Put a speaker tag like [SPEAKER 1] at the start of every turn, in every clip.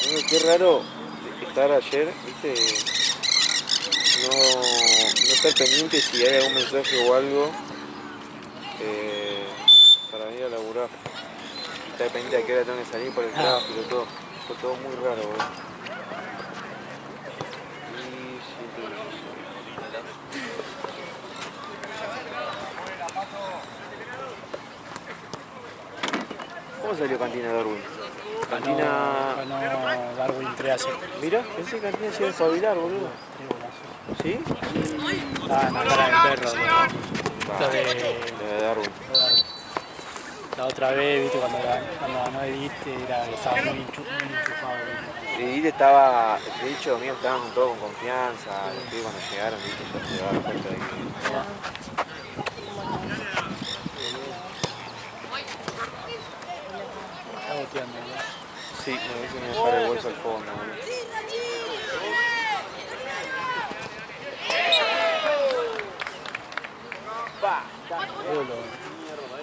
[SPEAKER 1] Qué raro estar ayer, viste, no estar pendiente si hay algún mensaje o algo para venir a laburar. Estar pendiente a qué hora tengo que salir por el tráfico, todo. Fue todo muy raro, boludo. Y siempre ¿Cómo salió Cantina Darwin? Cantina...
[SPEAKER 2] Ganó Darwin 3-0.
[SPEAKER 1] Mira, pensé que Cantina se iba a despabilar, boludo. ¿Sí?
[SPEAKER 2] Estaba en la cara del perro. Lo
[SPEAKER 1] de Darwin.
[SPEAKER 2] La otra vez, viste, cuando ganó Edith, era que estaba muy enchufado.
[SPEAKER 1] Edith estaba, de hecho, los míos estaban todos con confianza. Los pibes cuando llegaron, viste, ya se daban cuenta de que...
[SPEAKER 2] Está boteando, ¿no?
[SPEAKER 1] Sí, me dice que me para el bolso al fondo, boludo.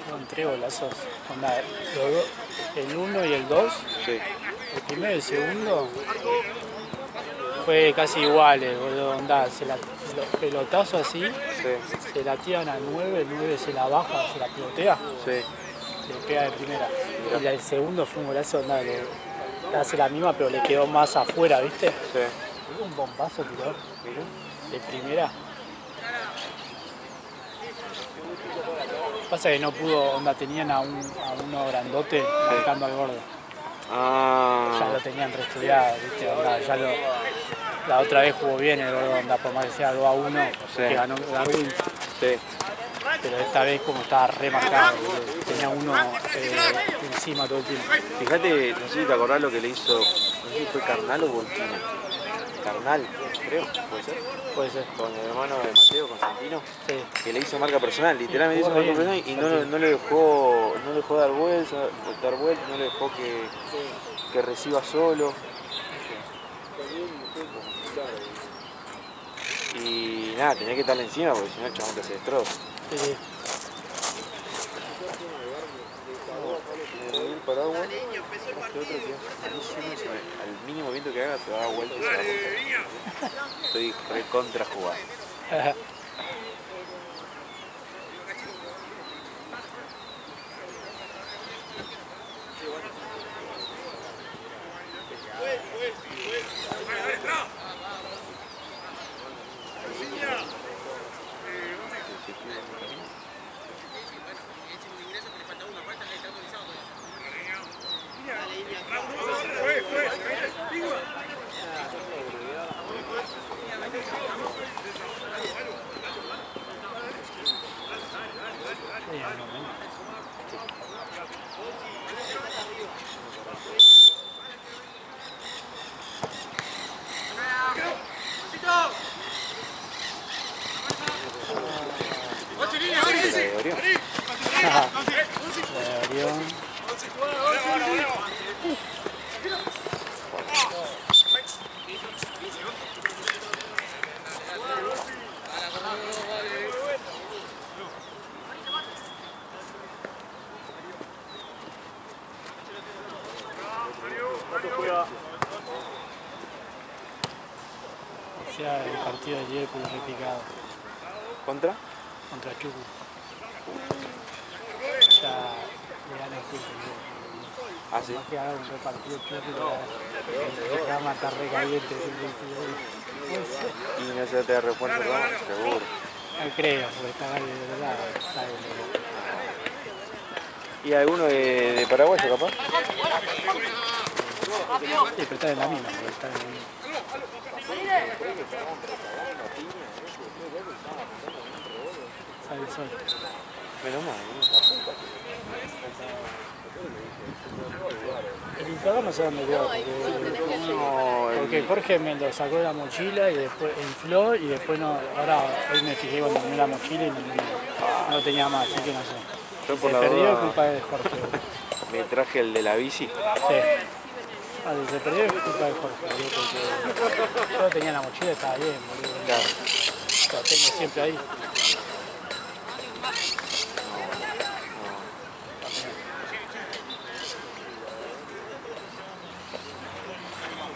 [SPEAKER 2] Fueron 3 golazos. Onda, el 1 y el 2.
[SPEAKER 1] Sí.
[SPEAKER 2] El primero y el segundo fue casi iguales, boludo. Onda, los pelotazos así,
[SPEAKER 1] Sí.
[SPEAKER 2] se la tiran al 9, el 9 se la baja, se la pilotea,
[SPEAKER 1] Sí.
[SPEAKER 2] le pega de primera. Y el segundo fue un golazo, onda, que hace la misma, pero le quedó más afuera, ¿viste?
[SPEAKER 1] Sí.
[SPEAKER 2] Hubo un bombazo tiró de primera. Pasa que no pudo, onda, tenían a uno grandote marcando al gordo. Ya lo tenían reestudiado, ¿viste? Onda, la otra vez jugó bien el gordo, onda, por más que sea 2-1, que ganó Darwin.
[SPEAKER 1] Sí.
[SPEAKER 2] Pero esta vez como estaba remarcado, tenía uno encima todo el tiempo.
[SPEAKER 1] Fíjate, no sé si te acordás lo que le hizo, no sé si fue Carnal o Burkina. Carnal, creo, ¿puede ser?
[SPEAKER 2] Puede ser.
[SPEAKER 1] Con el hermano de Mateo, Constantino,
[SPEAKER 2] sí.
[SPEAKER 1] Que le hizo marca personal, literalmente hizo marca personal y no le dejó dar vueltas, no le dejó que reciba solo. Y nada, tenía que estarle encima porque si no el chabón te se destroza.
[SPEAKER 2] Sí.
[SPEAKER 1] El paraguas, este otro que al mínimo viento que haga se va a dar vuelta y se va a romper. Estoy recontra jugado.
[SPEAKER 2] O sea, el partido de ayer fue replicado.
[SPEAKER 1] ¿Contra?
[SPEAKER 2] Contra Chucu. Ya le gana el fútbol.
[SPEAKER 1] Ah, sí.
[SPEAKER 2] Más que haga un repartido Chucu, la cama está recaliente.
[SPEAKER 1] Y no se te da refuerzo, ¿no? Seguro.
[SPEAKER 2] No creo, porque está mal de verdad.
[SPEAKER 1] ¿Y alguno de paraguayo capaz?
[SPEAKER 2] Sí, pero está en la misma, está en la misma. Sale el sol.
[SPEAKER 1] Menos mal,
[SPEAKER 2] El inflador no sé dónde quedó, porque Jorge me lo sacó de la mochila y después infló y después no. Ahora hoy me fijé cuando tenía la mochila y no lo tenía más, así que no sé.
[SPEAKER 1] Yo
[SPEAKER 2] Si se perdió es culpa de Jorge.
[SPEAKER 1] Me traje el de la bici.
[SPEAKER 2] Sí. Si se perdió es culpa de Jorge, porque yo tenía la mochila, estaba bien, boludo.
[SPEAKER 1] Claro.
[SPEAKER 2] Lo tengo siempre ahí.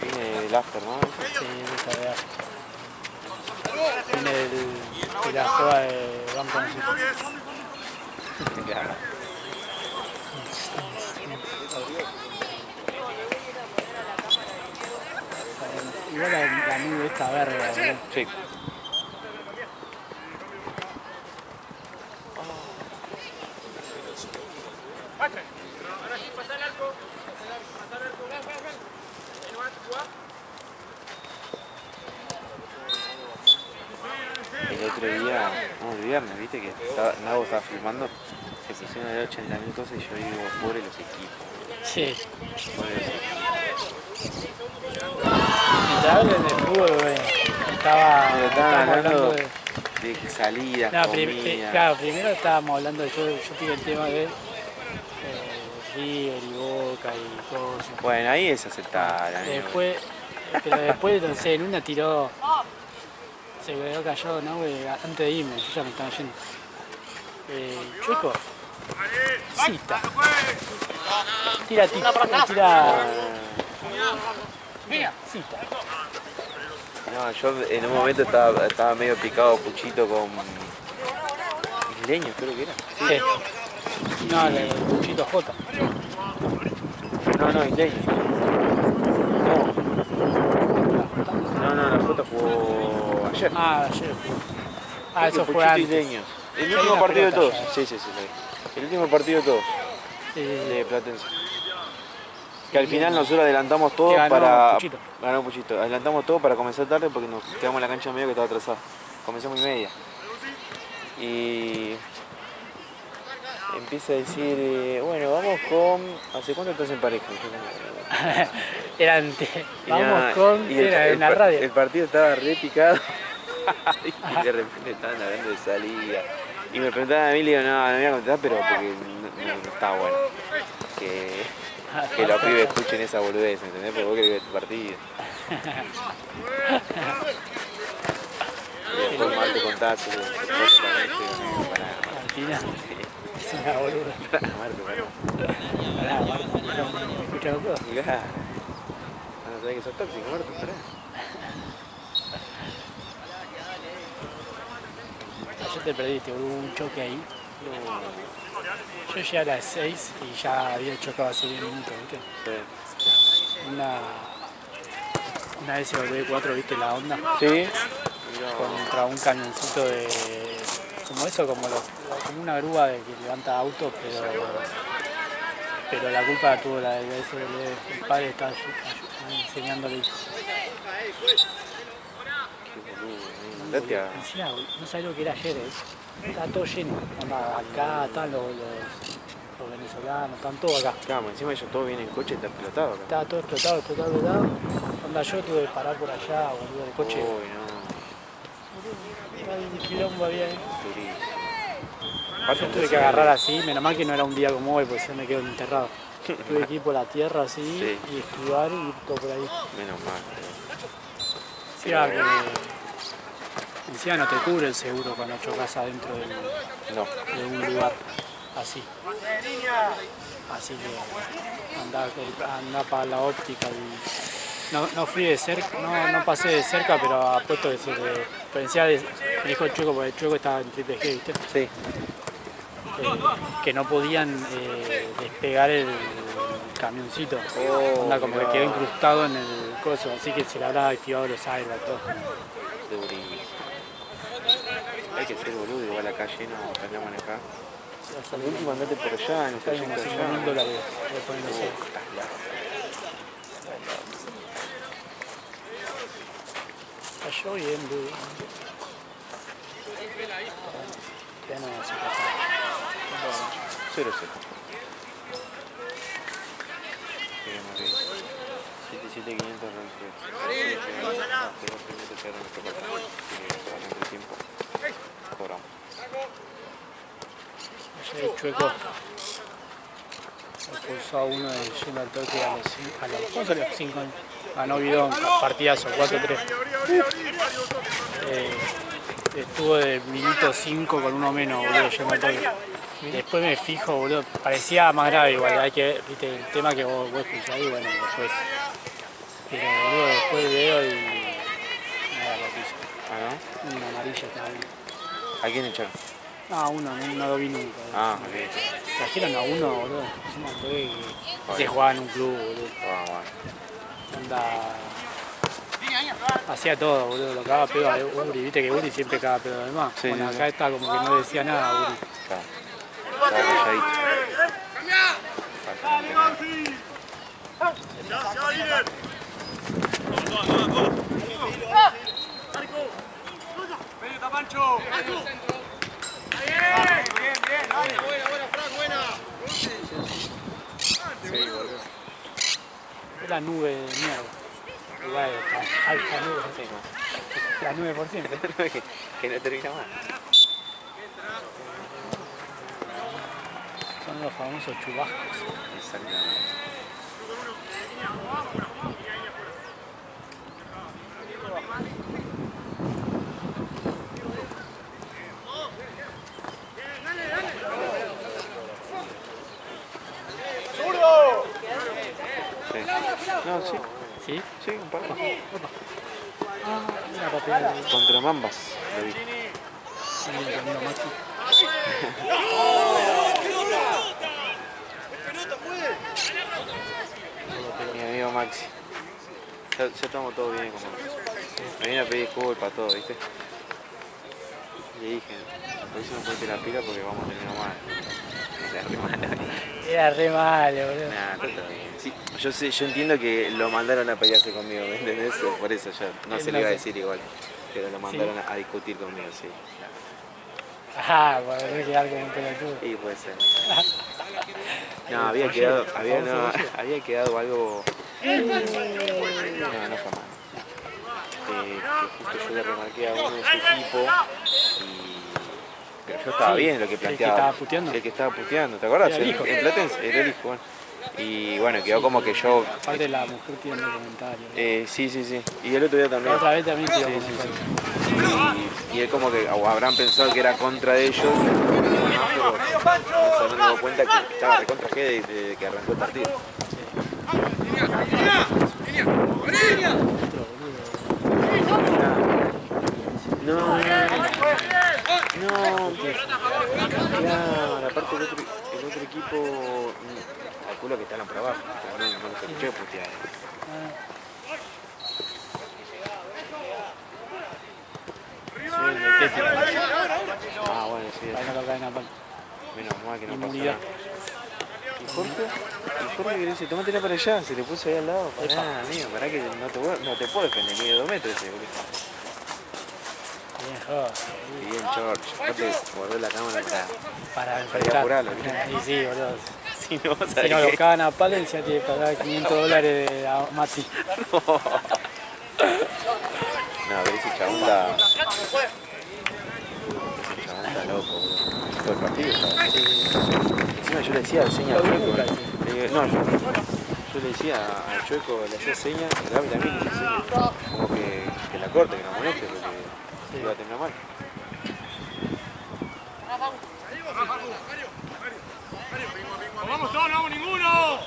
[SPEAKER 1] Viene el after, ¿no?
[SPEAKER 2] Sí, esa de after. Viene de la juega de Banco Nacional.
[SPEAKER 1] Claro.
[SPEAKER 2] Igual la nube esta verga, ¿no?
[SPEAKER 1] Sí. El otro día, no, el viernes, viste que Nago estaba filmando, se pusieron de 80.000 cosas y yo digo, pobre los equipos.
[SPEAKER 2] Sí.
[SPEAKER 1] Pobre los equipos.
[SPEAKER 2] Mientras hablan de fútbol,
[SPEAKER 1] Estaban hablando
[SPEAKER 2] de...
[SPEAKER 1] de salidas,
[SPEAKER 2] No,
[SPEAKER 1] comida.
[SPEAKER 2] claro, primero estábamos hablando de yo tiré el tema de River y Boca y cosas.
[SPEAKER 1] Bueno, ahí es aceptable.
[SPEAKER 2] Después, pero después, no sé, en una tiró, se quedó callado, ¿no? Antes de irme, yo ya me estaba yendo. Chueco, cita. Tira, cita.
[SPEAKER 1] No, yo en un momento estaba medio picado Puchito con Isleño, creo que era.
[SPEAKER 2] Sí. No, el Puchito J.
[SPEAKER 1] No, Isleño. No, la J jugó ayer.
[SPEAKER 2] Ah, ayer jugó. Ah, eso fue
[SPEAKER 1] Puchito
[SPEAKER 2] antes.
[SPEAKER 1] Isleño. El último partido de todos. Sí. El último partido de todos.
[SPEAKER 2] Sí.
[SPEAKER 1] De Platense. Que al final nosotros adelantamos todo
[SPEAKER 2] ganó Puchito.
[SPEAKER 1] Ganó Puchito. Adelantamos todo para comenzar tarde porque nos quedamos en la cancha medio que estaba atrasada. Comenzamos 1:30. Y empieza a decir, bueno, vamos con... ¿Hace cuánto estás en pareja?
[SPEAKER 2] Vamos con... Era en la radio.
[SPEAKER 1] El partido estaba re picado. Y de repente estaban hablando de salida. Y me preguntaban a mí, le digo, no me voy a contestar, pero porque no estaba bueno. Que los pibes escuchen esa boludez, ¿entendés? Porque vos querés ver tu partido. Y después Marco contás su cosa también, para...
[SPEAKER 2] Argentina. Es una boluda.
[SPEAKER 1] Marco.
[SPEAKER 2] ¿Me escuchas todo?
[SPEAKER 1] Claro. No sabés que sos tóxico, Marco, pará.
[SPEAKER 2] Ayer te perdiste, hubo un choque ahí. Yo llegué a las 6 y ya había chocado hace 10 minutos, ¿viste?
[SPEAKER 1] Sí.
[SPEAKER 2] Una SW4, ¿viste la onda?
[SPEAKER 1] Sí.
[SPEAKER 2] Contra un camioncito de... como eso, como una grúa de que levanta autos, pero la culpa la tuvo la SW. El padre estaba enseñándole. Encima, no sabés lo que era ayer, estaba todo lleno. Acá están los venezolanos, están todos acá.
[SPEAKER 1] Claro, encima ellos todos vienen en coche y está explotado acá.
[SPEAKER 2] Estaba todo explotado. Onda, yo tuve que parar por allá, boludo, de coche.
[SPEAKER 1] Uy, no.
[SPEAKER 2] Un quilombo había ahí.
[SPEAKER 1] Durísimo.
[SPEAKER 2] Yo tuve que agarrar así, menos mal que no era un día como hoy, porque se me quedó enterrado. Tuve que ir por la tierra así y esquivar y ir todo por ahí.
[SPEAKER 1] Menos mal.
[SPEAKER 2] Encima no te cubre el seguro cuando chocas adentro de un lugar así. Así que andá para la óptica y no fui de cerca, no pasé de cerca, pero apuesto que me dijo el Chueco, porque el Chueco estaba en Triple G, ¿viste?
[SPEAKER 1] Sí.
[SPEAKER 2] Que no podían despegar el camioncito. Onda como que quedó incrustado en el coso, así que se le habrá activado los airbags, todo.
[SPEAKER 1] Durísimo. Hay que ser boludo, igual acá lleno, aprender a manejar. Al último andate por allá, en el trayecto allá.
[SPEAKER 2] $5.000 le ponen los euros.
[SPEAKER 1] Estás loco.
[SPEAKER 2] Está lloviendo. Ya no hace pasar.
[SPEAKER 1] 0-0. Queremos ver. 77500 tiempo. Cobramos.
[SPEAKER 2] Ayer el Chueco expulsó a uno de yendo al toque a los 5 años. Ganó Bidón, partidazo, 4-3. Estuvo de minuto 5 con uno menos, boludo, yendo al toque. Después me fijo, boludo, parecía más grave igual, hay que ver, viste, el tema que vos expulsás y bueno, después Pero boludo, después veo y nada, papilla.
[SPEAKER 1] Ah, ¿no?
[SPEAKER 2] Un amarillo está bien.
[SPEAKER 1] ¿A quién echaron?
[SPEAKER 2] Ah, uno, no lo vi nunca.
[SPEAKER 1] Ah, ok.
[SPEAKER 2] Trajeron a uno, boludo. Es una toque que se jugaba en un club, boludo.
[SPEAKER 1] Bueno.
[SPEAKER 2] Onda. Hacía todo, boludo. Lo cagaba pedo a Uri. Viste que Uri siempre caga pedo además.
[SPEAKER 1] Sí,
[SPEAKER 2] bueno,
[SPEAKER 1] sí,
[SPEAKER 2] acá
[SPEAKER 1] sí.
[SPEAKER 2] está como que no decía nada, Uri.
[SPEAKER 1] Claro. Estaba calladito.
[SPEAKER 2] Es la nube de mierda. Igual, alta nube.
[SPEAKER 1] Sí, no.
[SPEAKER 2] La nube por siempre.
[SPEAKER 1] que no termina más.
[SPEAKER 2] Son los famosos chubascos.
[SPEAKER 1] Exactamente. Sí. No, sí.
[SPEAKER 2] ¿Sí?
[SPEAKER 1] Sí, un par.
[SPEAKER 2] Ah, mira, papel.
[SPEAKER 1] Contra Mambas, lo vi.
[SPEAKER 2] Sí, mi amigo Maxi.
[SPEAKER 1] Mi amigo Maxi. Ya estamos todos bien como. Me vine a pedir disculpas, todo, ¿viste? Le dije, por eso no ponete la pila porque vamos a terminar mal. Era re malo.
[SPEAKER 2] Era re malo, boludo.
[SPEAKER 1] Nah, está todo bien. Sí, yo entiendo que lo mandaron a pelearse conmigo, ¿me entendés? Por eso yo no se lo iba a decir igual. Pero lo mandaron a discutir conmigo, sí.
[SPEAKER 2] Ajá, por quedar como un pelotudo.
[SPEAKER 1] Sí, puede ser. No, había quedado algo. No, no fue mal. Que justo yo le remarqué a uno de su equipo pero yo estaba bien en lo que planteaba.
[SPEAKER 2] ¿El que estaba puteando?
[SPEAKER 1] El que estaba puteando, ¿te acuerdas?
[SPEAKER 2] Era el hijo.
[SPEAKER 1] En Platense, era el hijo, bueno. Y bueno, quedó como que yo.
[SPEAKER 2] Aparte la mujer tiene un comentario.
[SPEAKER 1] Sí. Y el otro día también.
[SPEAKER 2] La otra vez también tiró
[SPEAKER 1] Sí.
[SPEAKER 2] comentario.
[SPEAKER 1] Y él como que habrán pensado que era contra de ellos, pero no se han dado cuenta que estaba recontra G desde que arrancó el partido. No, claro, aparte el otro equipo, calculo que estaban por abajo, pero no los escuché putear. Ah, bueno, sí.
[SPEAKER 2] Ahí no lo caen a palo.
[SPEAKER 1] Menos mal que no pasó
[SPEAKER 2] Inmunidad.
[SPEAKER 1] nada. ¿Y Jorge que le dice, tómatela para allá, se le puso ahí al lado? Pará, amigo, pará que no te puedo defender ni de 2 metros ese, boludo.
[SPEAKER 2] Bien, joder.
[SPEAKER 1] Bien, George. Aparte, guardó la cámara
[SPEAKER 2] Para
[SPEAKER 1] para
[SPEAKER 2] enfrentar.
[SPEAKER 1] apurarlo.
[SPEAKER 2] Sí, boludo.
[SPEAKER 1] Si no,
[SPEAKER 2] Si no lo cagan a palo, decía que pagar $500 de a Mati.
[SPEAKER 1] No, pero ese chabón está loco, boludo. Todo el partido estaba.
[SPEAKER 2] Sí.
[SPEAKER 1] Encima yo le decía señas al Chueco. No, yo le decía al Chueco, le hacía señas, y Gaby también le hacía señas. Como que la corte, que no moleste, porque iba a terminar mal.
[SPEAKER 3] ¡Vamos todos, no vamos ninguno!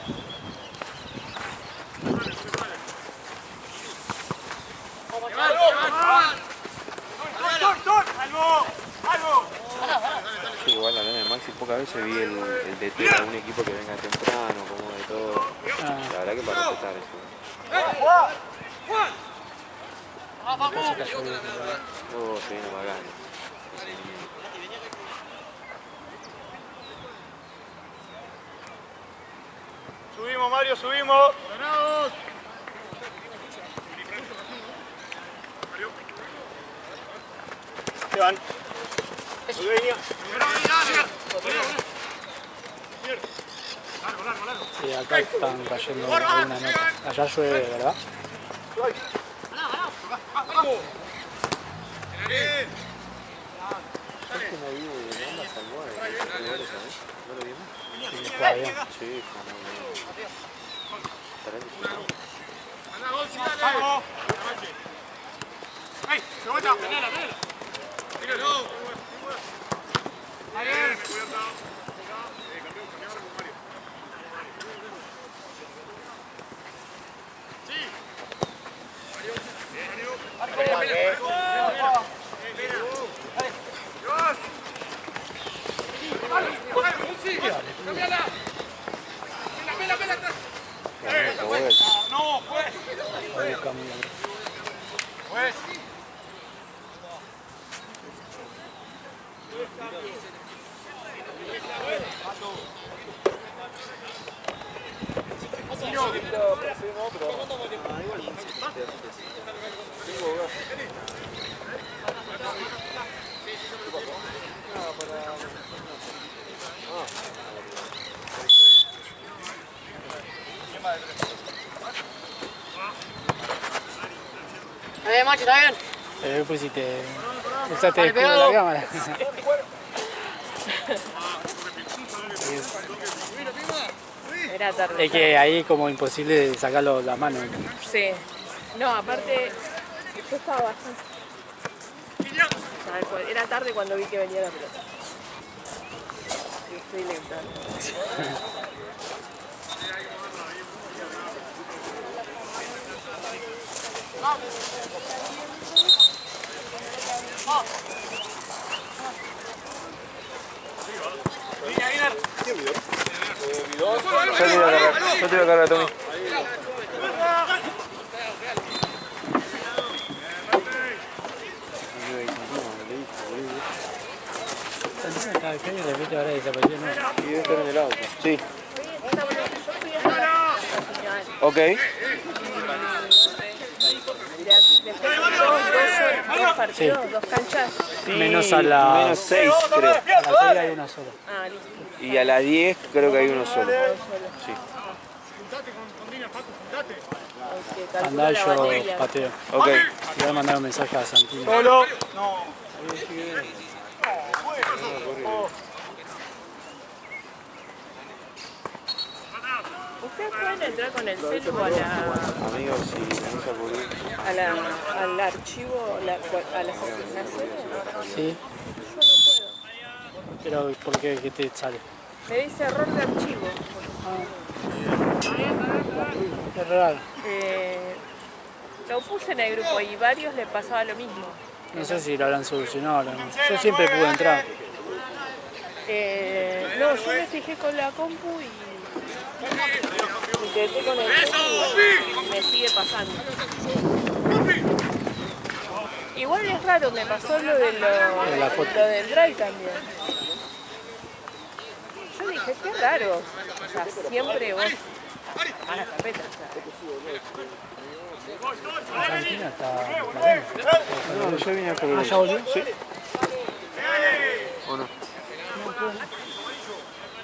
[SPEAKER 1] Yo igual hablando de Maxi, pocas veces vi el DT de algún equipo que venga temprano, como de todo. La verdad que para respetar eso. Luego se viene pagando.
[SPEAKER 3] Subimos, Mario, subimos. ¡Ganados! Se van.
[SPEAKER 2] Sí, acá están cayendo alguna nota. Allá llueve, ¿verdad?
[SPEAKER 1] ¿Sabes que no vi de Mamba salvó el gol esa vez? ¿No lo vimos?
[SPEAKER 2] Sí, está bien.
[SPEAKER 1] Sí, está muy bien. ¿Estará lesionado?
[SPEAKER 3] ¡Ey! ¡Se vuelta! ¡Tenela, tenela! ¡Tíralo! ¡Bien! ¡Sí!
[SPEAKER 2] toca muy bien.
[SPEAKER 3] Pues.
[SPEAKER 4] Macho, ¿está bien?
[SPEAKER 2] Pusiste, usaste el escudo de la cámara.
[SPEAKER 4] Era tarde.
[SPEAKER 2] Es que ahí como imposible sacarlo la mano.
[SPEAKER 4] Sí. No, aparte, yo estaba bastante... Era tarde cuando vi que venía la pelota. Y estoy lenta.
[SPEAKER 1] Yo te voy a cargar, Tommy.
[SPEAKER 2] Estaba de genio y de repente ahora desapareció. ¿No?
[SPEAKER 1] Y debe estar en el auto. Sí.
[SPEAKER 4] Yo fui hasta la final.
[SPEAKER 1] Ok.
[SPEAKER 4] Después dos partidos, dos canchas.
[SPEAKER 1] Sí,
[SPEAKER 2] Menos a la...
[SPEAKER 1] menos 6, creo.
[SPEAKER 2] A las 6 hay una sola.
[SPEAKER 4] Ah, listo.
[SPEAKER 1] Y a las 10 creo que hay uno solo. Sí.
[SPEAKER 3] Juntate con Dina, Paco, juntate.
[SPEAKER 4] Porque calculo
[SPEAKER 2] Andá,
[SPEAKER 4] la
[SPEAKER 2] yo
[SPEAKER 4] batería.
[SPEAKER 2] pateo.
[SPEAKER 1] Ok.
[SPEAKER 2] Le voy a mandar un mensaje a Santino.
[SPEAKER 3] Solo. No.
[SPEAKER 4] ¿Ustedes pueden entrar con el celu a la,
[SPEAKER 1] Amigos, si venís a cubrir.
[SPEAKER 4] al archivo, a las asignaciones?
[SPEAKER 2] Sí,
[SPEAKER 4] Yo no puedo.
[SPEAKER 2] pero ¿por qué? ¿Qué te sale?
[SPEAKER 4] Me dice error de archivo.
[SPEAKER 2] Qué raro.
[SPEAKER 4] Lo puse en el grupo y varios le pasaba lo mismo.
[SPEAKER 2] No sé si lo habrán solucionado. Yo siempre pude entrar.
[SPEAKER 4] No, yo me fijé con la compu y intenté con el celu y me sigue pasando. Igual es raro, me pasó lo de
[SPEAKER 2] la foto.
[SPEAKER 4] lo del drive también. Yo dije, qué raro. O sea, siempre vos a la carpeta.
[SPEAKER 2] Santino está...
[SPEAKER 1] No, yo vine a cubrir.
[SPEAKER 2] ¿Ya volvió?
[SPEAKER 1] Sí. ¿O no?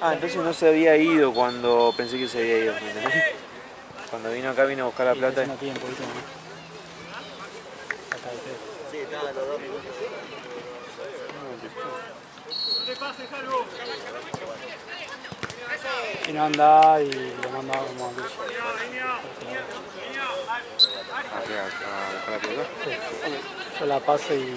[SPEAKER 1] Ah, entonces no se había ido cuando pensé que se había ido. ¿Me entendés? Cuando vino acá vino a buscar la plata.
[SPEAKER 2] No tiene un poquito más. Acá hay y no anda y lo manda como a Luis.
[SPEAKER 1] ¿A buscar la pelota?
[SPEAKER 2] Yo la paso y...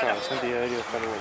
[SPEAKER 1] Claro, Santi debería buscar el gol.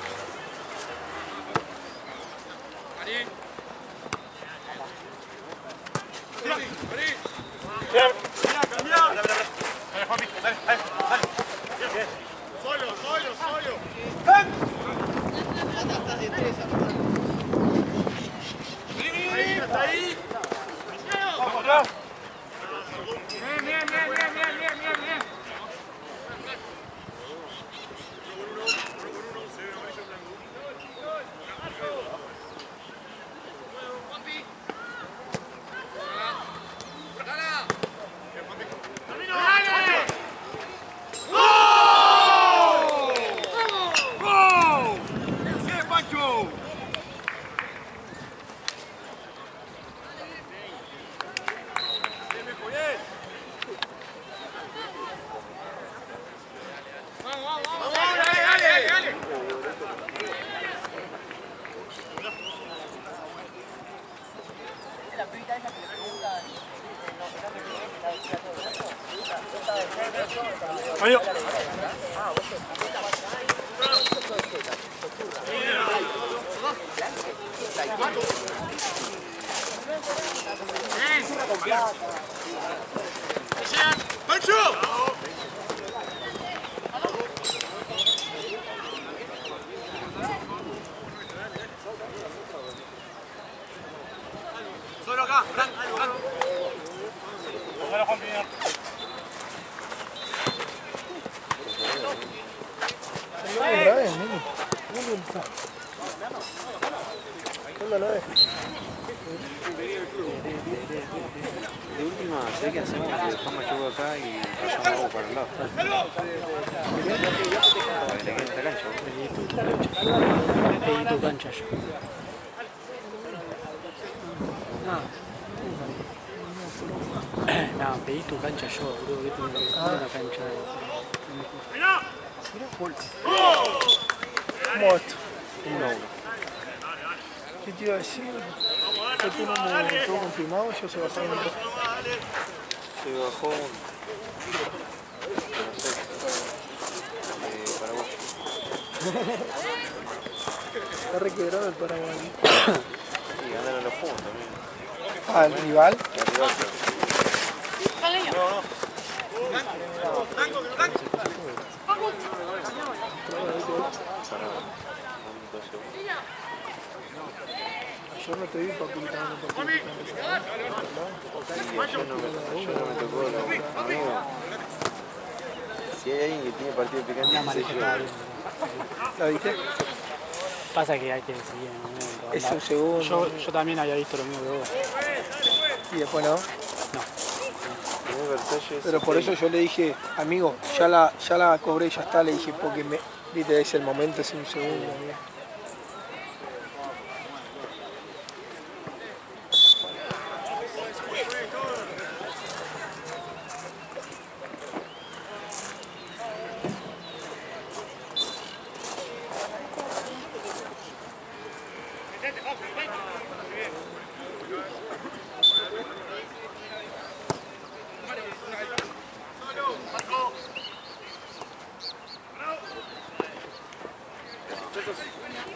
[SPEAKER 1] De última, sé que hacemos que dejamos el juego acá y pasamos algo para el lado. Para que le quede esta cancha.
[SPEAKER 2] Pedí tu cancha yo. No, pedí tu cancha yo, bro. Que tengo que una cancha de...
[SPEAKER 5] ¿Cómo va esto?
[SPEAKER 1] 1-1.
[SPEAKER 5] ¿Qué te iba a decir? ¿Por qué no me todo confirmado? Yo se bajaron el rojo.
[SPEAKER 1] Se bajó un... No sé. Paraguay.
[SPEAKER 5] Está requebrado el Paraguay.
[SPEAKER 1] Sí, andan en los puntos también.
[SPEAKER 5] Ah, el rival.
[SPEAKER 1] El rival,
[SPEAKER 5] Yo no te vi para publicar un partido.
[SPEAKER 1] yo no me tocó la amigo. Si hay alguien que tiene partido picante, soy yo.
[SPEAKER 5] ¿La viste?
[SPEAKER 2] Pasa que hay que decidir en el momento.
[SPEAKER 5] Es un segundo.
[SPEAKER 2] Yo también había visto lo mismo que vos.
[SPEAKER 5] Y después no.
[SPEAKER 1] Primer Versalles,
[SPEAKER 5] Pero por eso yo le dije, amigo, ya la cobré, ya está, le dije, porque viste, es el momento, es un segundo. Amigo.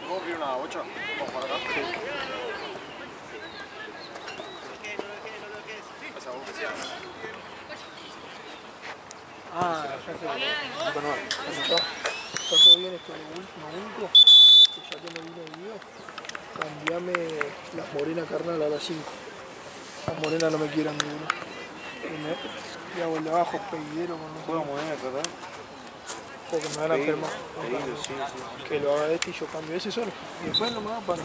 [SPEAKER 3] ¿Vos vieron una 8? Vamos para acá. Sí.
[SPEAKER 5] Ah, ya sé. Está todo bien esto, lo único que ya que no vino el mío, cambiame las morenas carnal a las 5. Las morenas no me quieran ninguno. Y hago el de abajo, peguero con los
[SPEAKER 1] ¿Juego moderno, verdad?
[SPEAKER 5] porque me van a enfermar.
[SPEAKER 1] Pedilo, sí, sí.
[SPEAKER 5] Que lo haga este y yo cambio ese solo. Y después nomás para...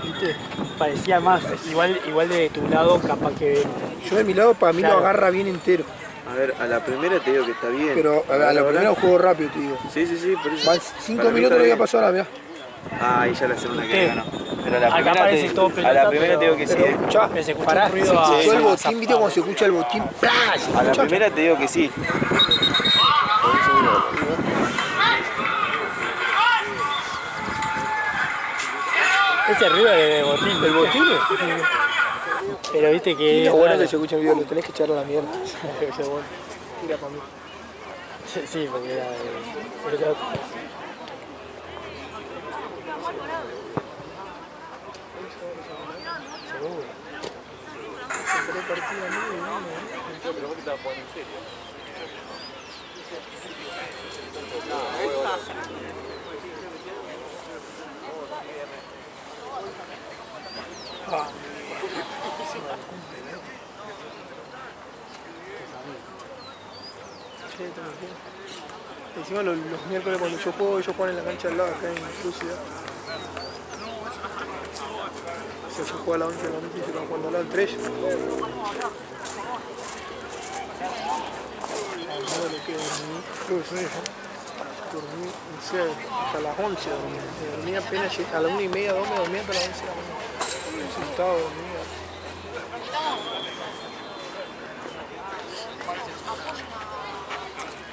[SPEAKER 5] ¿Viste?
[SPEAKER 2] Parecía más, igual de tu lado, capaz que...
[SPEAKER 5] Yo de mi lado, para mí
[SPEAKER 2] Claro.
[SPEAKER 5] lo agarra bien entero.
[SPEAKER 1] A ver, a la primera te digo que está bien.
[SPEAKER 5] Pero a la primera juego rápido, te digo.
[SPEAKER 1] Sí, sí, sí, por eso.
[SPEAKER 5] Van 5 minutos lo había pasado ahora, mirá.
[SPEAKER 1] Ah, y ya la segunda que
[SPEAKER 2] ¿Qué?
[SPEAKER 1] ganó. Pero a la
[SPEAKER 2] Acá
[SPEAKER 1] primera,
[SPEAKER 2] parece todo
[SPEAKER 1] a
[SPEAKER 2] pelota,
[SPEAKER 1] la primera te digo que sí,
[SPEAKER 5] Pero escuchá,
[SPEAKER 2] Se escuchó
[SPEAKER 5] pará,
[SPEAKER 2] un ruido
[SPEAKER 5] se
[SPEAKER 2] a-
[SPEAKER 5] escuchó el
[SPEAKER 2] a
[SPEAKER 5] botín,
[SPEAKER 2] zapado.
[SPEAKER 5] viste cómo se escucha el botín. ¡Plá! Se
[SPEAKER 1] A la
[SPEAKER 5] escucha.
[SPEAKER 1] primera te digo que sí.
[SPEAKER 2] Ese ruido de botín.
[SPEAKER 5] ¿El botín?
[SPEAKER 2] Pero viste que...
[SPEAKER 5] Y lo bueno
[SPEAKER 2] claro.
[SPEAKER 5] que se escucha el video, lo tenés que echar a la mierda. Ese bueno. Tira para mí.
[SPEAKER 2] Sí, porque era...
[SPEAKER 5] Encima los miércoles cuando yo juego, ellos juegan en la cancha al lado, acá en Rusia. O sea, yo juego a la 11 de la noche y se van jugando al lado al 3. Creo que son ellos. Dormí, no sé, hasta las 11. Me dormí apenas a las 1:30, 2 me dormí hasta las 11 de la mañana. Sentado, dormía.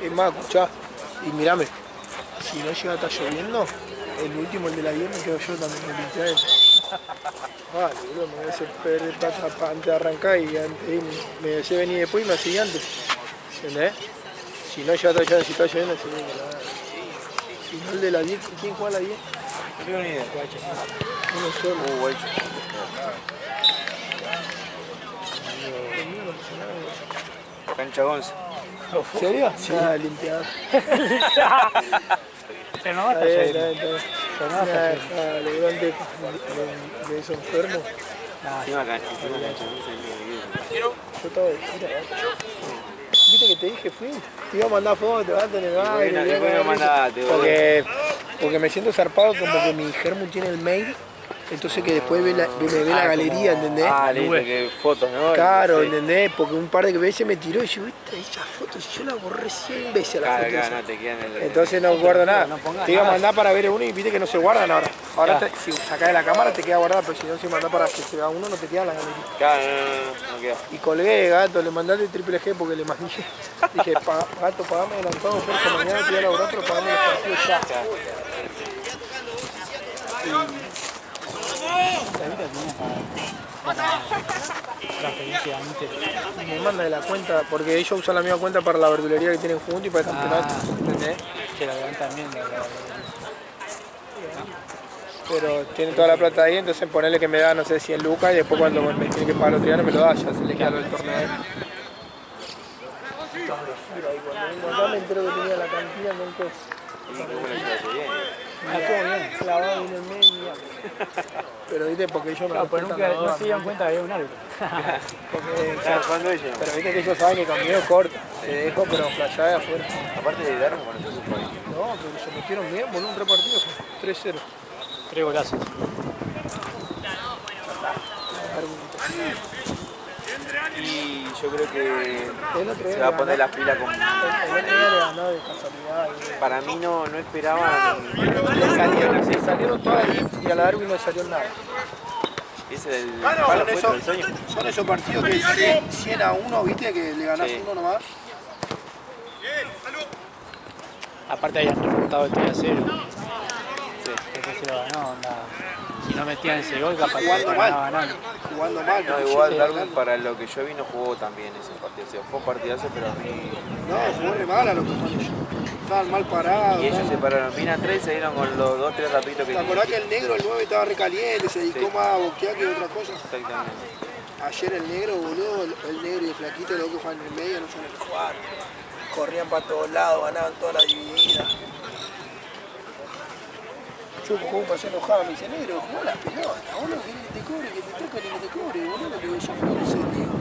[SPEAKER 5] Es más, escuchá, y mirame, si no llega a estar lloviendo, el último, el de la 10, me quedo yo también, me pinté a él. Vale, boludo, me voy a hacer perder plata antes de arrancar y antes me dejé venir después y me hacía antes. ¿Entendés? Si no llega a estar lloviendo, si está lloviendo, se viene la... Si no el de la 10, ¿quién juega a la 10?
[SPEAKER 1] No tengo ni idea.
[SPEAKER 5] Uno solo.
[SPEAKER 1] Guay.
[SPEAKER 5] El mío no pasa nada.
[SPEAKER 1] Cancha 11.
[SPEAKER 5] ¿En serio? Sí. Ah, limpiar.
[SPEAKER 2] Pero no basta
[SPEAKER 5] Está
[SPEAKER 2] ya.
[SPEAKER 5] bien, está bien.
[SPEAKER 2] Pero no basta ya.
[SPEAKER 5] Alegrante de esos enfermos.
[SPEAKER 1] Encima cancha 11.
[SPEAKER 5] Yo estaba de gira, ¿viste que te dije fui? Te iba a mandar fotos, te vas a tener
[SPEAKER 1] Bueno, después me mandaste,
[SPEAKER 5] porque me siento zarpado como que mi germu tiene el mail, entonces que después me ve la galería, ¿entendés?
[SPEAKER 1] Ah, listo, que fotos, ¿no?
[SPEAKER 5] Claro,
[SPEAKER 1] Sí.
[SPEAKER 5] ¿entendés? Porque un par de veces me tiró y yo, esa foto, si yo la borré 100 veces a la
[SPEAKER 1] Claro,
[SPEAKER 5] foto
[SPEAKER 1] claro,
[SPEAKER 5] esa.
[SPEAKER 1] no te quedan el...
[SPEAKER 5] Entonces no guardo nada.
[SPEAKER 2] no pongas
[SPEAKER 5] Te iba a
[SPEAKER 2] nada.
[SPEAKER 5] mandar para ver uno y viste que no se guardan ahora. Ahora
[SPEAKER 2] Claro.
[SPEAKER 5] si sacás de la cámara te queda guardada, pero si no se manda para que se vea uno no te queda en la galería.
[SPEAKER 1] Claro, no queda.
[SPEAKER 5] Y colgué, gato, le mandé el triple G porque le mandé. Dije, gato, pagame adelantado, yo mañana te voy a laburar, pero pagame los partidos ya.
[SPEAKER 2] La vida tenía para transferencia antes.
[SPEAKER 5] Y me manda de la cuenta, porque ellos usan la misma cuenta para la verdulería que tienen juntos y para el campeonato, ¿entendés?
[SPEAKER 2] Que la dan también.
[SPEAKER 5] Pero tienen toda la plata ahí, entonces ponerle que me da, no sé, 100 lucas y después cuando me tiene que pagar el otro día no me lo da, ya se le queda lo del torneo ahí. Y cuando vengo acá me entero que tenía la cantidad, entonces...
[SPEAKER 1] ¿Y cómo le llevas bien?
[SPEAKER 5] Me estuvo bien, clavado en el medio. Pero viste, porque ellos me
[SPEAKER 2] Claro, pero
[SPEAKER 5] respetan
[SPEAKER 2] nunca
[SPEAKER 5] la
[SPEAKER 2] no se dieron cuenta que había un árbitro.
[SPEAKER 5] porque,
[SPEAKER 1] Claro, ¿cuándo ellos?
[SPEAKER 5] pero viste que ellos saben que cambió corta, te dejo pero flashada de afuera.
[SPEAKER 1] Aparte de darme con nosotros por ahí.
[SPEAKER 5] No, pero se metieron bien, boludo, un repartido, 3-0.
[SPEAKER 2] 3 golazos.
[SPEAKER 1] Y yo creo que
[SPEAKER 5] El otro día
[SPEAKER 1] se va a
[SPEAKER 5] le
[SPEAKER 1] poner
[SPEAKER 5] ganó-
[SPEAKER 1] las pilas con...
[SPEAKER 5] el otro día le ganó de casualidad.
[SPEAKER 1] Para mí no esperaban...
[SPEAKER 5] Le salieron todas y a la Darwin no le salió nada.
[SPEAKER 1] Ese del
[SPEAKER 5] Son
[SPEAKER 1] palo fue
[SPEAKER 5] esos,
[SPEAKER 1] el sueño.
[SPEAKER 5] son esos partidos que es 100-1, viste, que le ganás
[SPEAKER 1] Sí.
[SPEAKER 5] uno nomás.
[SPEAKER 2] Aparte habían remontado el 3-0.
[SPEAKER 1] Sí.
[SPEAKER 2] Entonces lo ganó, onda. Si no metían ese gol, capaz que
[SPEAKER 5] Jugando
[SPEAKER 2] terminaba
[SPEAKER 5] mal.
[SPEAKER 2] ganando.
[SPEAKER 5] Jugando mal.
[SPEAKER 1] No,
[SPEAKER 5] porque
[SPEAKER 1] igual
[SPEAKER 5] yo-
[SPEAKER 1] Darwin para lo que yo vi no jugó tan bien ese partido. O sea, fue un partidazo, pero a mí...
[SPEAKER 5] No, jugó re mal a lo que son ellos. Estaban mal parados.
[SPEAKER 1] Y ellos
[SPEAKER 5] ¿no?
[SPEAKER 1] se pararon bien atrás y se dieron con los 2-3 rapitos que
[SPEAKER 5] ¿Te acordás que el negro, el 9, estaba recaliente, se dedicó
[SPEAKER 1] Sí.
[SPEAKER 5] más a boquear que otra cosa?
[SPEAKER 1] Exactamente.
[SPEAKER 5] Ayer el negro, boludo, el negro y el flaquito, los que juegan en el medio, no saben jugar. Corrían para todos lados, ganaban toda la dividida. fue que jugó un paseo enojado, me dice, negro, jugó la pelota, vos no querés que te cobre, que te toque ni que te cobre, boludo, le digo, yo no lo sé, digo.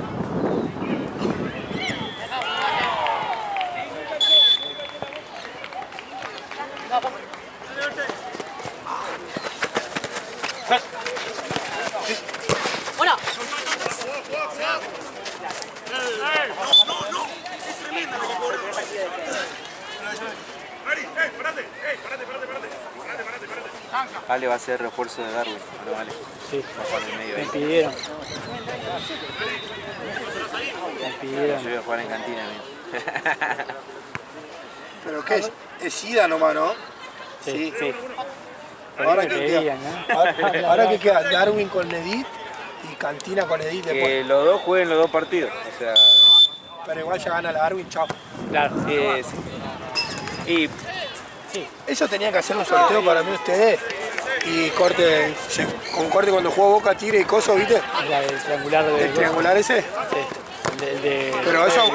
[SPEAKER 1] Ale va a ser refuerzo de Darwin, pero vale.
[SPEAKER 2] Sí,
[SPEAKER 1] Va a jugar en el medio
[SPEAKER 2] me
[SPEAKER 1] ahí.
[SPEAKER 2] pidieron. Me pidieron.
[SPEAKER 1] Yo voy a jugar en cantina, amigo.
[SPEAKER 5] ¿Pero qué es? Es SIDA nomás, ¿no?
[SPEAKER 2] Sí.
[SPEAKER 5] Ahora
[SPEAKER 2] Me
[SPEAKER 5] que
[SPEAKER 2] pedían,
[SPEAKER 5] queda,
[SPEAKER 2] ¿no?
[SPEAKER 5] ahora que queda Darwin con Edith y Cantina con Edith
[SPEAKER 1] Que
[SPEAKER 5] después.
[SPEAKER 1] los dos jueguen los dos partidos. O sea,
[SPEAKER 5] Pero igual ya gana la Darwin, chao.
[SPEAKER 2] Claro.
[SPEAKER 1] sí. Y
[SPEAKER 5] Eso tenía que hacer un sorteo para mí ustedes. Y corte, con corte cuando jugó Boca, Tigre y Coso, ¿viste?
[SPEAKER 2] El triangular de...
[SPEAKER 5] El triangular ese.
[SPEAKER 2] Sí. El de...
[SPEAKER 5] Pero eso-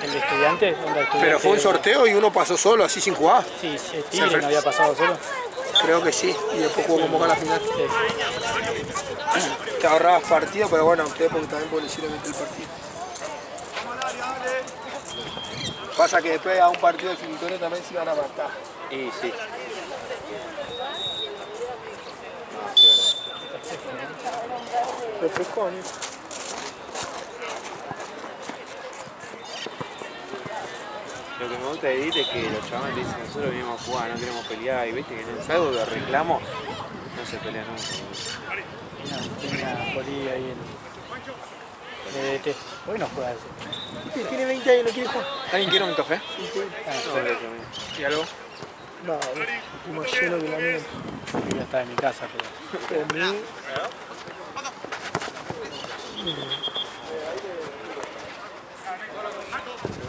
[SPEAKER 2] El de estudiantes.
[SPEAKER 5] Pero fue un sorteo y uno pasó solo, así sin jugar.
[SPEAKER 2] Sí, el Tigre no había pasado solo.
[SPEAKER 5] Creo que sí. Y después jugó con Boca a la final.
[SPEAKER 2] Sí.
[SPEAKER 5] Te ahorrabas partido, pero bueno, ustedes porque también por decirle meter el partido. Pasa que después a un partido definitorio también se iban a matar.
[SPEAKER 1] Y sí.
[SPEAKER 5] Refrescón, ¿eh?
[SPEAKER 1] Lo que me gusta de Edith es que los chavales te dicen, nosotros venimos a jugar, no queremos pelear, y viste que en el algo de reclamo no se pelea nunca.
[SPEAKER 2] Tiene una polilla ahí en DDT. Hoy no juega ese.
[SPEAKER 5] Tiene 20 años y no quiere jugar.
[SPEAKER 1] ¿Alguien quiere un café? ¿Y algo?
[SPEAKER 5] No, es más lleno que la mía.
[SPEAKER 2] Yo estaba en mi casa, pero...
[SPEAKER 5] Comí.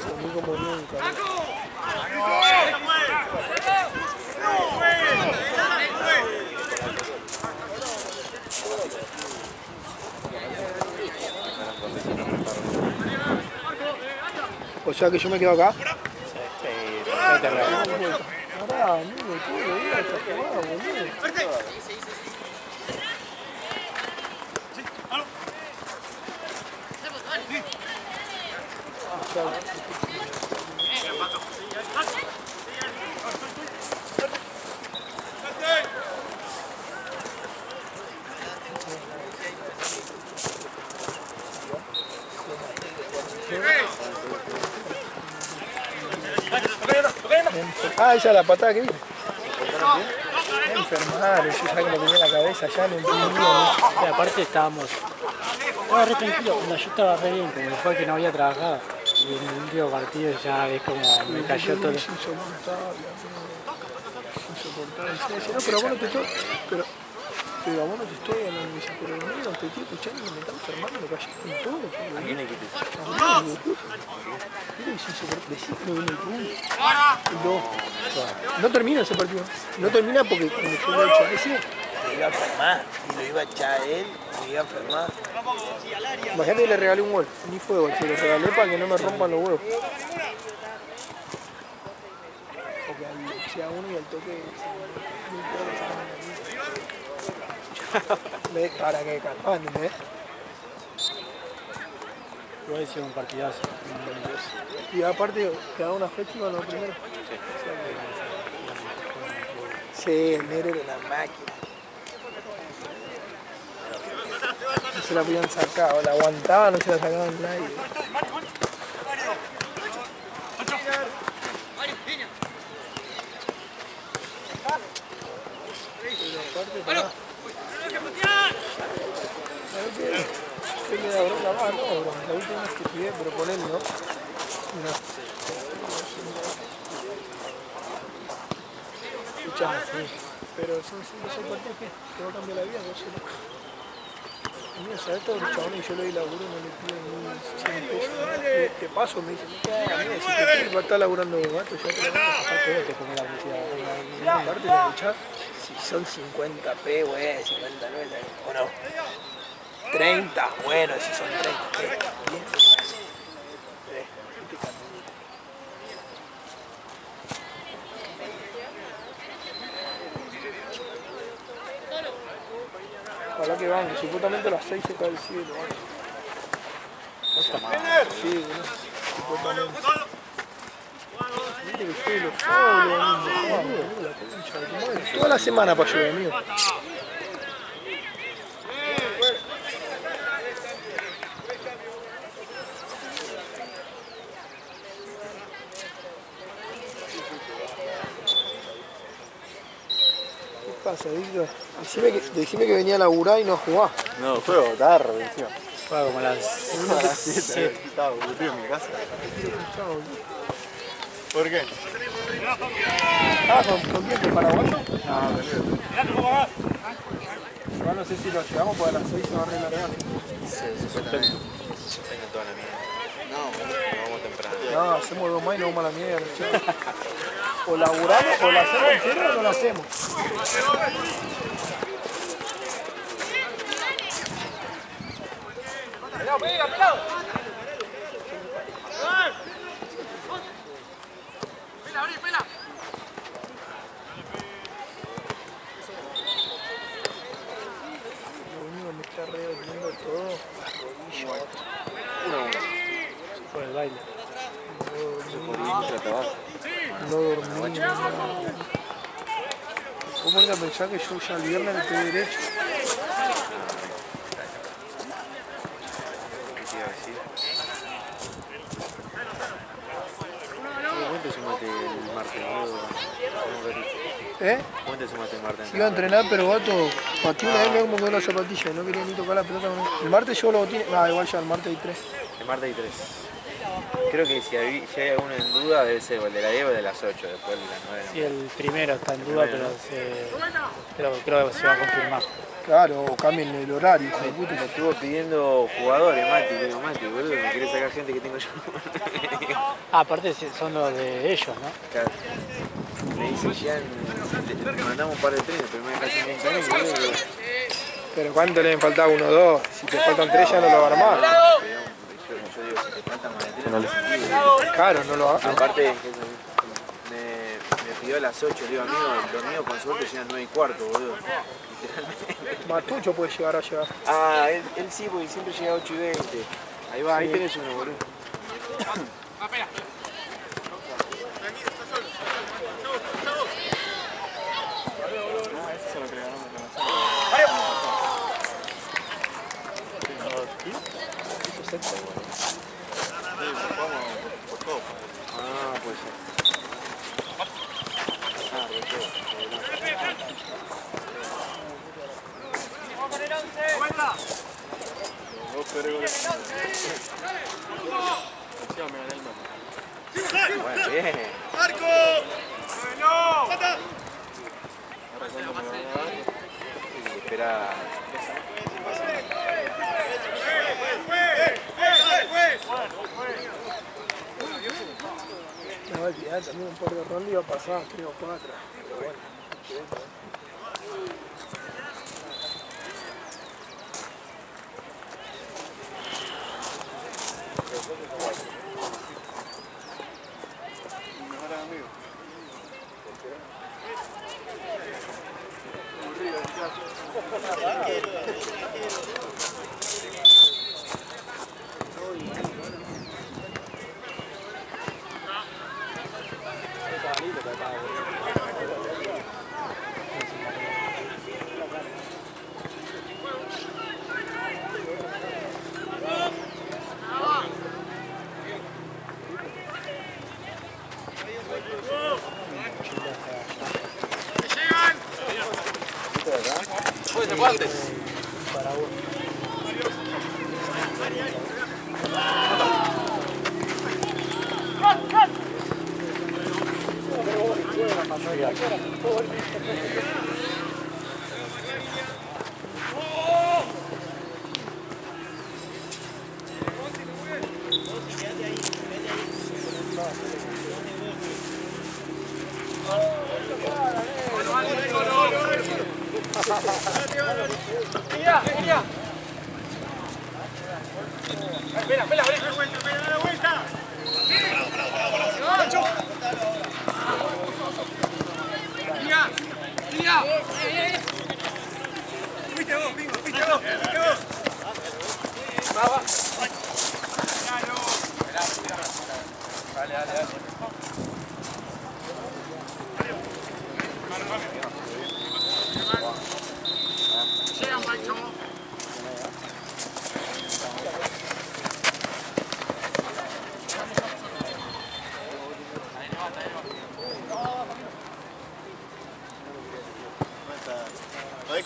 [SPEAKER 5] Comí como nunca. ¿no? O sea que yo me quedo acá.
[SPEAKER 2] Vete a ver.
[SPEAKER 5] Pará, amigo, todo lo día hasta jugada, boludo. Ah, esa es la patada que vi. Me enfermar, yo ya como tenía la cabeza, ya no entendía. ¿no?
[SPEAKER 2] Sí, aparte estábamos... Estaba re tranquilo, cuando yo estaba re bien, como fue que no había trabajado. Y en el último partido ya ves como me cayó todo.
[SPEAKER 5] Es insoportable, es insoportable. Sí, me dice, no, pero a vos no te estoy... Pero a vos no te estoy hablando, me dice, pero no te estoy escuchando, me está enfermando, me cayó con todo.
[SPEAKER 1] ¿A quién le quites?
[SPEAKER 5] No termina ese partido. No termina porque cuando yo lo he hecho ese,
[SPEAKER 6] Me iba a enfermar y lo iba a echar a él, me iba a enfermar.
[SPEAKER 5] imagínate que le regalé un gol, ni fue gol, se lo regalé para que no me rompan los huevos. Porque al eché a uno y al toque para que calman, ¿entendés?
[SPEAKER 2] Puede ser un partidazo.
[SPEAKER 5] Y aparte quedaba una fecha y iban los primeros. Sí, el negro era una máquina. No se la habían sacado, la aguantaban, no se la sacaban nadie. Pero aparte, pará. ¿Qué me da bronca más? No, bronca. La última vez que estudié, pero ponele, ¿no? Mirá. Escuchá, pero son partidos que va a cambiar la vida, no sé. Mira, ¿sabes todos los chabones que yo le doy laburo no le piden ni 100 pesos? ¿no? Te paso, me dicen, mira, si te quieres va a estar laburando de gato, ya te lo vas a pasar todo, te come la publicidad. Aparte de escuchar, si son 50p, güey, 59, o no. 30, bueno, si son 30. que van, que supuestamente a las 6 se cae el cielo. Sí, supuestamente. Viste que llueve los sábados, la concha de tu madre. Toda la semana para llover, amigo. ¿Qué pasa, Víctor? Decime que venía a laburar y no a jugar.
[SPEAKER 3] No, juego tarde, encima.
[SPEAKER 2] Juega como a las
[SPEAKER 3] A las 7 estaba aburrido en mi casa. ¿Por qué?
[SPEAKER 5] Ah, ¿con quién? ¿Con Paraguayo? No, igual no sé si lo llevamos porque a las 6 se va a relargar.
[SPEAKER 1] Suspenden toda la mierda. No, vamos temprano.
[SPEAKER 5] No, hacemos 2 más y nos vamos a la mierda. O laburamos, o la hacemos entera o no la hacemos. Lo único que me está re doliendo todo, las rodillas.
[SPEAKER 2] por el baile.
[SPEAKER 5] No dormí. ¿Cómo era pensar que yo ya el viernes le pegué derecho?
[SPEAKER 1] ¿Qué te iba a decir? ¿Cuánto sumaste el martes, boludo? ¿Cuánto sumaste el martes?
[SPEAKER 5] Iba a entrenar, pero gato, pateé una vez, me como con la zapatilla, no quería ni tocar la pelota. El martes llevo los botines, igual ya el martes hay 3.
[SPEAKER 1] El martes hay 3. Creo que si hay alguno en duda debe ser el de la 10 o el de las 8, después de las 9.
[SPEAKER 2] Sí, el primero está en duda, pero creo que se va a confirmar.
[SPEAKER 5] Claro, o cambien el horario, hijo de puta.
[SPEAKER 1] Me estuvo pidiendo jugadores, Mati. Le digo, Mati, boludo, me querés sacar gente que tengo yo.
[SPEAKER 2] Aparte son los de ellos, ¿no?
[SPEAKER 1] Claro. Me dice, ya te mandamos un par de trenes, pero me dejas sin internet, boludo.
[SPEAKER 5] Pero ¿cuánto le faltaba? 1 o 2. Si te faltan 3 ya no lo va a armar.
[SPEAKER 1] Yo digo, si te faltan más de 3, no les
[SPEAKER 5] Claro, no lo va a armar.
[SPEAKER 1] Aparte, me pidió a las 8, le digo, amigo, lo mío con suerte llegan 9 y cuarto, boludo. Literalmente.
[SPEAKER 5] Matucho puede llegar a llegar.
[SPEAKER 1] Ah, él sí, porque siempre llega a 8 y 20. Ahí va, ahí tenés uno, boludo. Ah, puede ser. Bueno, bien. Y espera.
[SPEAKER 5] Me va a olvidar también un par de rondas y va a pasar 3 o 4. Pero bueno.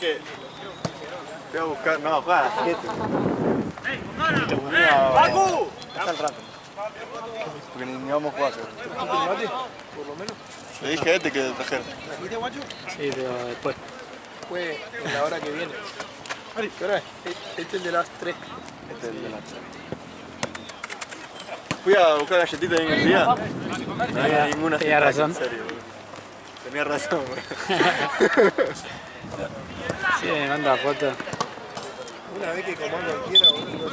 [SPEAKER 3] que voy a buscar, no, juega a las 7. Hasta el rato. Porque ni vamos a jugar seguro.
[SPEAKER 5] Mate, por lo menos.
[SPEAKER 3] Le dije a este que trajera.
[SPEAKER 5] ¿Trajiste, guacho?
[SPEAKER 2] Sí, pero después.
[SPEAKER 5] Fue en la hora que viene. ¿Qué hora es? Este es el de las 3.
[SPEAKER 3] Este es el de la Fui a buscar galletitas en el día. No había ninguna.
[SPEAKER 2] Tenía razón.
[SPEAKER 3] En serio, boludo. Tenía razón, boludo.
[SPEAKER 2] Sí, me manda fotos.
[SPEAKER 5] Una vez que comando cualquiera, boludo.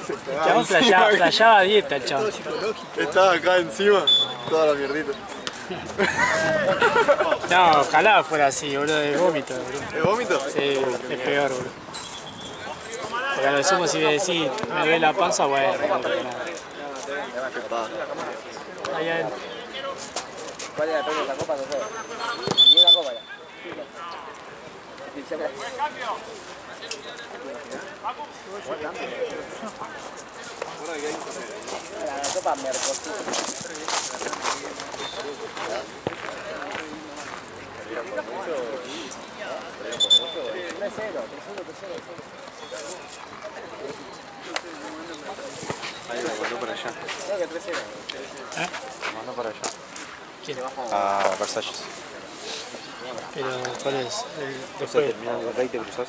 [SPEAKER 2] El chabón flasheaba dieta, el chabón.
[SPEAKER 5] Todo psicológico.
[SPEAKER 3] Estaba acá encima, toda la mierdita.
[SPEAKER 2] No, ojalá fuera así, boludo, de vómito, boludo.
[SPEAKER 3] ¿Es vómito?
[SPEAKER 2] Sí, es peor, boludo. Porque a lo sumo si me decís, me duele la panza, bueno, no pasa nada.
[SPEAKER 3] ¿Qué pasa?
[SPEAKER 2] Ahí hay...
[SPEAKER 6] ¿Cuál es la premio de la copa? No sé. Ni una copa ya. La copa Mercosur.
[SPEAKER 1] Ahí lo mandó para allá.
[SPEAKER 6] Creo que 3-0.
[SPEAKER 1] Lo mandó para allá.
[SPEAKER 2] ¿Quién?
[SPEAKER 1] A Versalles.
[SPEAKER 2] Pero, ¿cuál es? El,
[SPEAKER 1] Después
[SPEAKER 2] después.
[SPEAKER 1] terminando el rey te cruzás.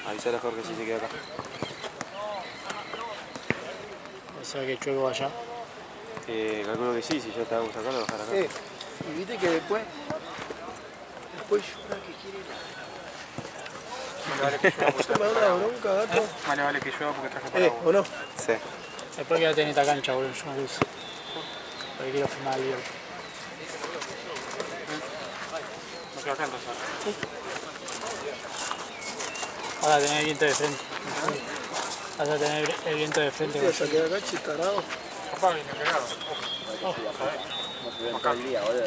[SPEAKER 1] Avisale a Jorge si se queda acá.
[SPEAKER 2] O sea que chueco allá.
[SPEAKER 1] Calculo que sí, si ya te hago sacarlo, bajar acá.
[SPEAKER 5] Y viste que después llora que quiere ir. Me da una bronca, gato.
[SPEAKER 2] Vale, que llueva porque traje para
[SPEAKER 5] ¿O no?
[SPEAKER 1] Sí.
[SPEAKER 2] Después quédate en esta cancha, boludo, yo no uso. Porque quiero filmar el video. ¿No quedo acá entonces? Sí. Vas a tener el viento de frente. Vas a tener el viento de frente.
[SPEAKER 5] Te vas a quedar acá chicarado.
[SPEAKER 2] Papá viene cagado.
[SPEAKER 6] No estuvieron todo el día, boludo.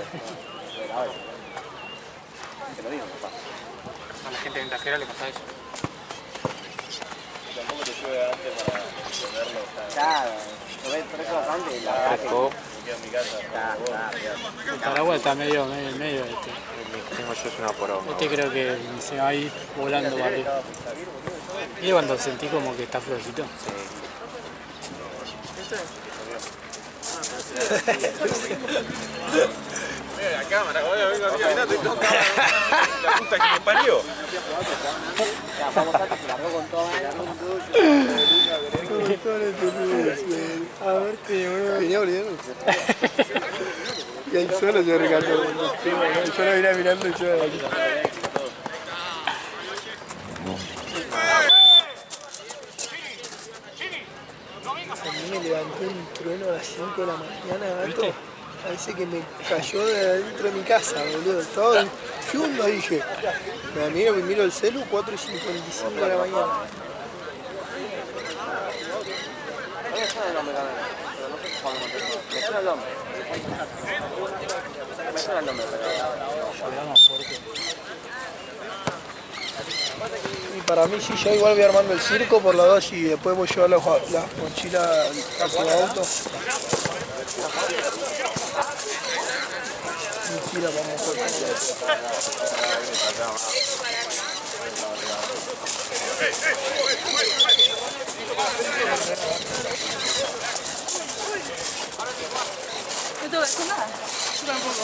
[SPEAKER 6] Te lo digo, papá.
[SPEAKER 2] A la gente ventajera le pasa eso.
[SPEAKER 3] Tampoco te llueve antes para ponerlo.
[SPEAKER 6] Claro, lo ves 3 horas antes y la verdad que...
[SPEAKER 3] Me quedo en mi casa.
[SPEAKER 2] El paraguas está medio en medio este.
[SPEAKER 1] El que tengo yo es una poronga.
[SPEAKER 2] Este creo que se va a ir volando para arriba. ¿Y cuando sentí como que está flojito?
[SPEAKER 3] Mira la cámara, boludo, vengo aquí caminando y todo la puta que me parió.
[SPEAKER 6] Ya, vamos a se largó con todo.
[SPEAKER 5] A verte, boludo. Venía olvidando. Y ahí solo se regaló. Yo lo venía mirando y yo de aquí. A mí me levantó un trueno a las 5 de la mañana, gato. Parece que me cayó de adentro de mi casa, boludo. Estaba chundo, dije. Me miro el celu, 4:55 de la mañana.
[SPEAKER 6] Me suena el nombre, pero no sé cuándo me suena el nombre. Me suena el nombre, pero...
[SPEAKER 2] Llegamos fuerte.
[SPEAKER 5] Y para mí sí, yo igual voy armando el circo por la 2 y después voy a llevar las mochilas a su auto. Mentira, vamos a
[SPEAKER 4] ¿No te voy a decir nada? Yo tampoco.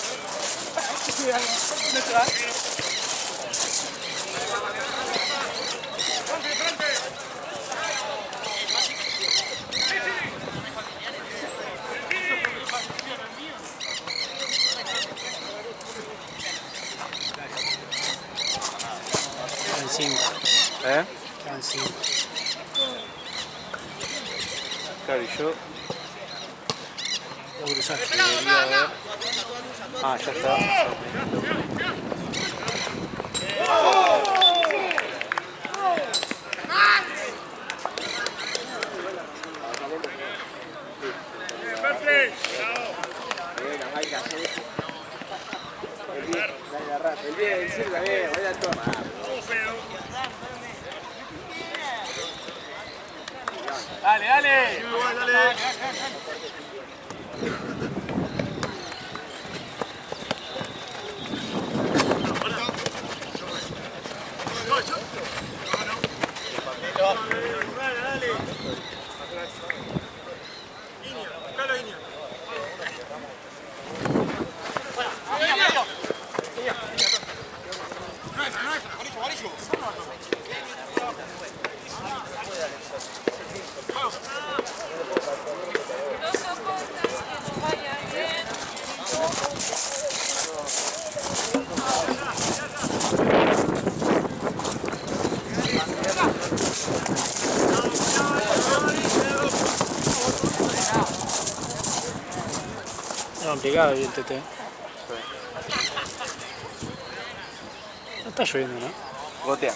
[SPEAKER 4] ¿No te vas?
[SPEAKER 2] Quedan 5.
[SPEAKER 1] ¿Eh?
[SPEAKER 2] Quedan 5.
[SPEAKER 1] Claro, y yo
[SPEAKER 2] Lo cruzaste.
[SPEAKER 1] debería ver. Ah, ya está.
[SPEAKER 6] El bien, el circo también, voy a toma.
[SPEAKER 2] Dale, dale. Complicado el TT. No está lloviendo, ¿no?
[SPEAKER 1] Gotea.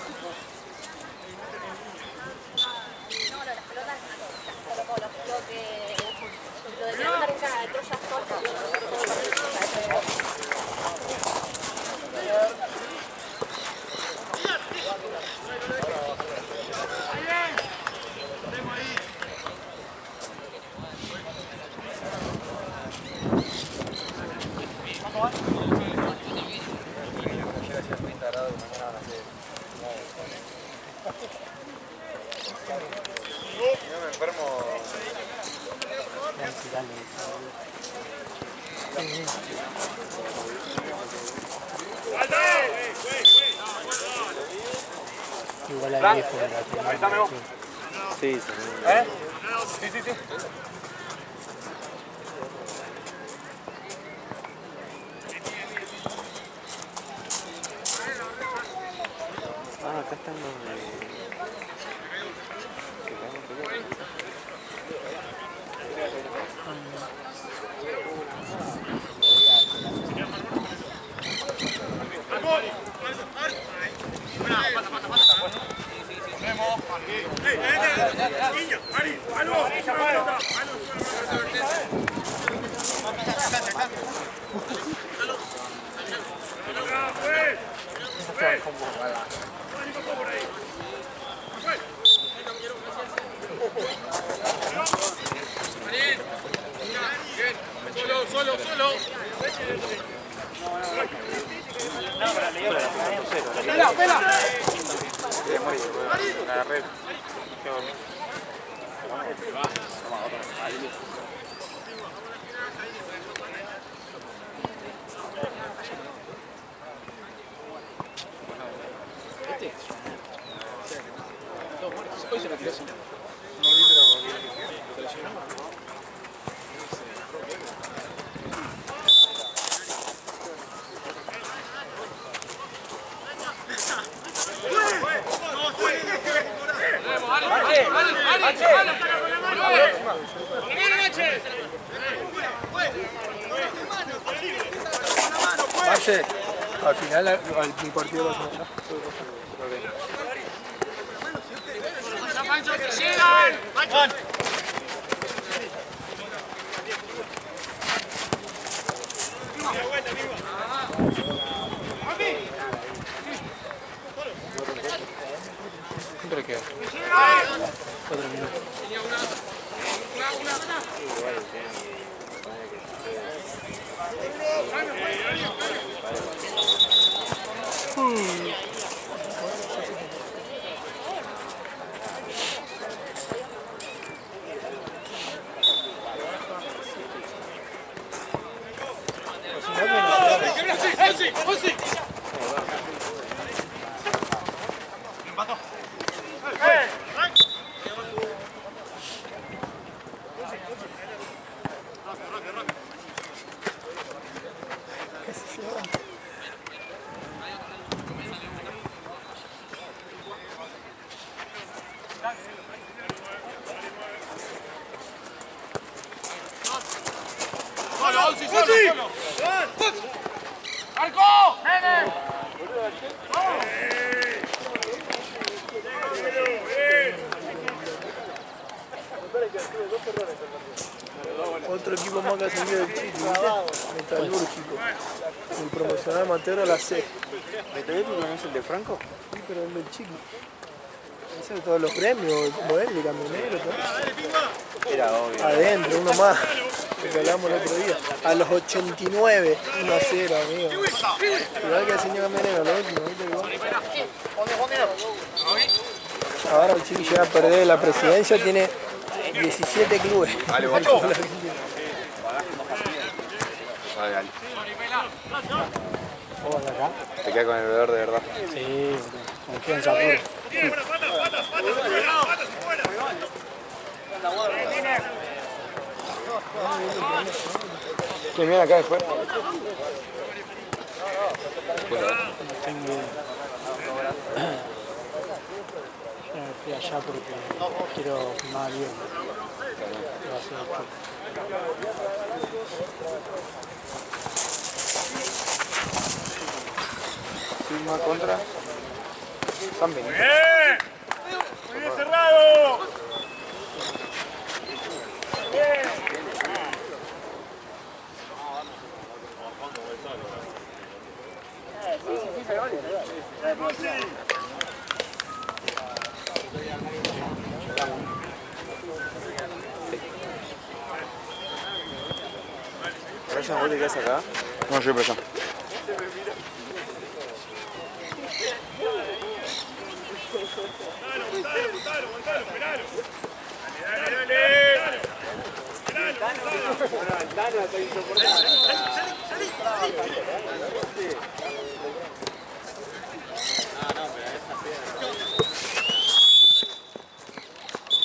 [SPEAKER 2] Igual hay viejo de la primera.
[SPEAKER 1] Sí, sí.
[SPEAKER 3] Sí.
[SPEAKER 1] Ah, acá están los de...
[SPEAKER 3] Solo. Agarré. Hoy se retiró así. No vi, pero te lesionó.
[SPEAKER 5] Marce, al final mi partido lo hacemos ya.
[SPEAKER 2] Siempre queda. 4 minutos.
[SPEAKER 5] Otro equipo más que ha salido del Chiqui, ¿viste? Metalúrgico. El promocional amateur a la C.
[SPEAKER 1] ¿Metalúrgico no es el de Franco?
[SPEAKER 5] Sí, pero el del Chiqui. Ese de todos los premios, como él, de camionero, todo.
[SPEAKER 1] Era obvio.
[SPEAKER 5] Adentro, uno más. Lo que hablamos el otro día. A los 89, 1-0, amigo. Igual que el señor camionero, lo último, ¿viste? Ahora el Chiqui llega a perder la presidencia, tiene 17 clubes.
[SPEAKER 6] Dale, guacho. Dale, dale.
[SPEAKER 2] ¿Vos acá?
[SPEAKER 6] Te queda con el bebedor de verdad.
[SPEAKER 2] Sí, confianza pura.
[SPEAKER 6] ¿Quién viene acá después?
[SPEAKER 2] No tengo idea. Yo me fui allá porque quiero filmar bien. Va a ser después.
[SPEAKER 6] Firma contra. San Benito.
[SPEAKER 3] ¡Muy bien cerrado!
[SPEAKER 1] Brian, ¿vos te quedás acá?
[SPEAKER 6] No, yo voy para allá.
[SPEAKER 3] Dale, dale, dale.